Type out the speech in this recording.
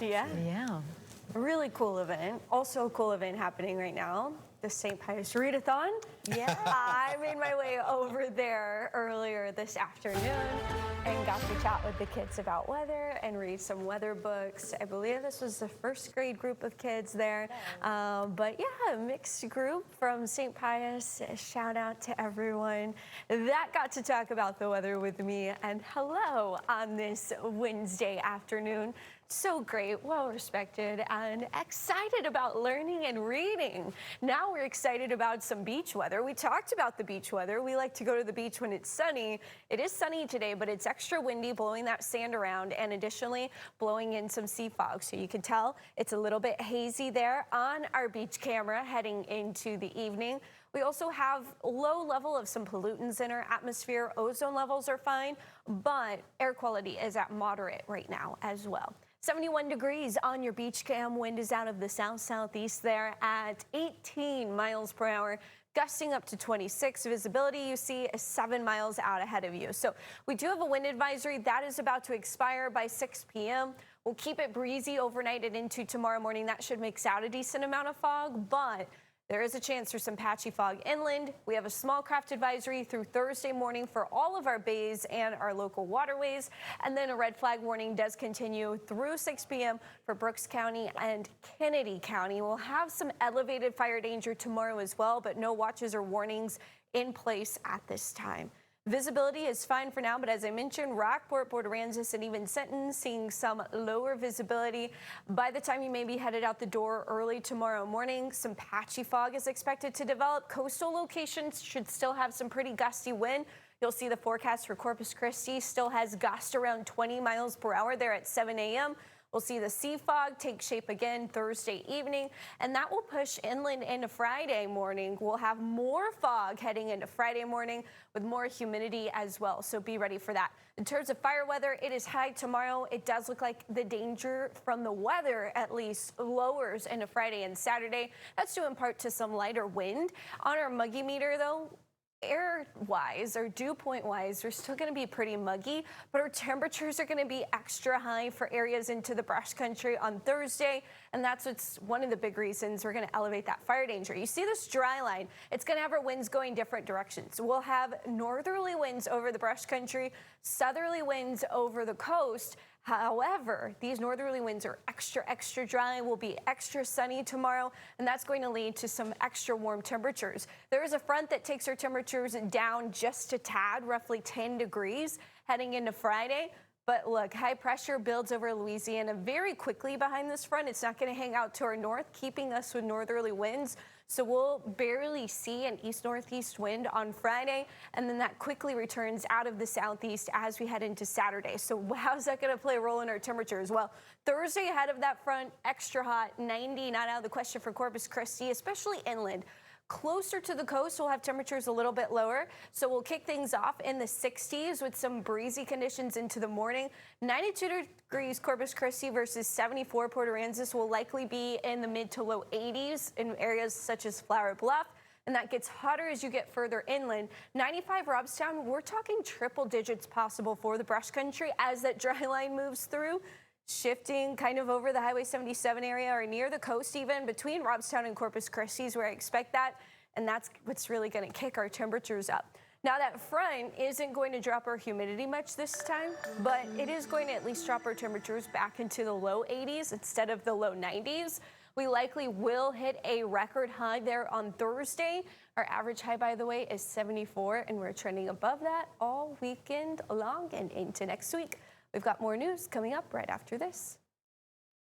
Yeah. Yeah. Really cool event. Also a cool event happening right now. The St. Pius Readathon. Yeah. I made my way over there earlier this afternoon and got to chat with the kids about weather and read some weather books. I believe this was the first grade group of kids there. But yeah, a mixed group from St. Pius. Shout out to everyone that got to talk about the weather with me. And hello on this Wednesday afternoon. So great, well respected, and excited about learning and reading. Now we're excited about some beach weather. We talked about the beach weather. We like to go to the beach when it's sunny. It is sunny today, but it's extra windy, blowing that sand around, and additionally blowing in some sea fog. So you can tell it's a little bit hazy there on our beach camera heading into the evening. We also have low level of some pollutants in our atmosphere. Ozone levels are fine, but air quality is at moderate right now as well. 71 degrees on your beach cam. Wind is out of the south-southeast there at 18 miles per hour, gusting up to 26. Visibility you see is 7 miles out ahead of you. So we do have a wind advisory that is about to expire by 6 p.m. We'll keep it breezy overnight and into tomorrow morning. That should mix out a decent amount of fog, but there is a chance for some patchy fog inland. We have a small craft advisory through Thursday morning for all of our bays and our local waterways. And then a red flag warning does continue through 6 p.m. for Brooks County and Kennedy County. We'll have some elevated fire danger tomorrow as well, but no watches or warnings in place at this time. Visibility is fine for now, but as I mentioned, Rockport, Port Aransas, and even Sinton seeing some lower visibility. By the time you may be headed out the door early tomorrow morning, some patchy fog is expected to develop. Coastal locations should still have some pretty gusty wind. You'll see the forecast for Corpus Christi still has gusts around 20 miles per hour there at 7 a.m. We'll see the sea fog take shape again Thursday evening, and that will push inland into Friday morning. We'll have more fog heading into Friday morning with more humidity as well, so be ready for that. In terms of fire weather, it is high tomorrow. It does look like the danger from the weather at least lowers into Friday and Saturday. That's due in part to some lighter wind. On our muggy meter, though, air-wise or dew point-wise, we're still going to be pretty muggy, but our temperatures are going to be extra high for areas into the brush country on Thursday, and that's what's one of the big reasons we're going to elevate that fire danger. You see this dry line, it's going to have our winds going different directions. We'll have northerly winds over the brush country, southerly winds over the coast. However, these northerly winds are extra dry, will be extra sunny tomorrow, and that's going to lead to some extra warm temperatures. There is a front that takes our temperatures down just a tad, roughly 10 degrees, heading into Friday. But look, high pressure builds over Louisiana very quickly behind this front. It's not going to hang out to our north, keeping us with northerly winds. So we'll barely see an east-northeast wind on Friday, and then that quickly returns out of the southeast as we head into Saturday. So how's that going to play a role in our temperatures? Well, Thursday ahead of that front, extra hot, 90, not out of the question for Corpus Christi, especially inland. Closer to the coast, we'll have temperatures a little bit lower, so we'll kick things off in the 60s with some breezy conditions into the morning. 92 degrees Corpus Christi versus 74 Port Aransas will likely be in the mid to low 80s in areas such as Flower Bluff, and that gets hotter as you get further inland. 95 Robstown, we're talking triple digits possible for the brush country as that dry line moves through. Shifting kind of over the Highway 77 area or near the coast, even between Robstown and Corpus Christi is where I expect that, and that's what's really going to kick our temperatures up. Now, that front isn't going to drop our humidity much this time, but it is going to at least drop our temperatures back into the low 80s instead of the low 90s. We likely will hit a record high there on Thursday. Our average high, by the way, is 74, and we're trending above that all weekend long and into next week. We've got more news coming up right after this.